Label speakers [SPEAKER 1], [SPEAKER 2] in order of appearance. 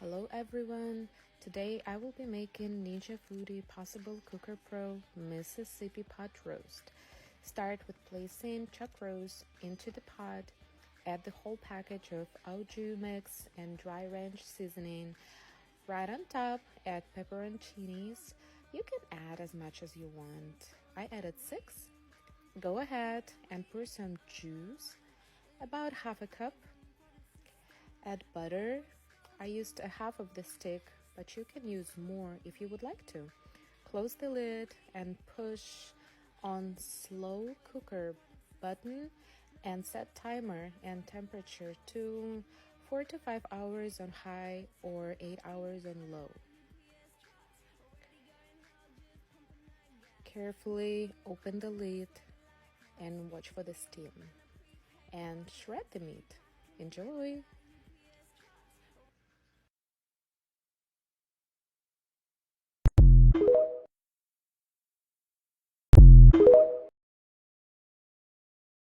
[SPEAKER 1] Hello everyone! Today I will be making Ninja Foodi Possible Cooker Pro Mississippi Pot Roast. Start with placing chuck roast into the pot. Add the whole package of au jus mix and dry ranch seasoning. Right on top, add pepperoncinis. You can add as much as you want. I added 6. Go ahead and pour some juice, about half a cup. Add butter. I used a half of the stick, but you can use more if you would like to. Close the lid and push on slow cooker button and set timer and temperature to 4 to 5 hours on high or 8 hours on low. Carefully open the lid and watch for the steam and shred the meat. Enjoy!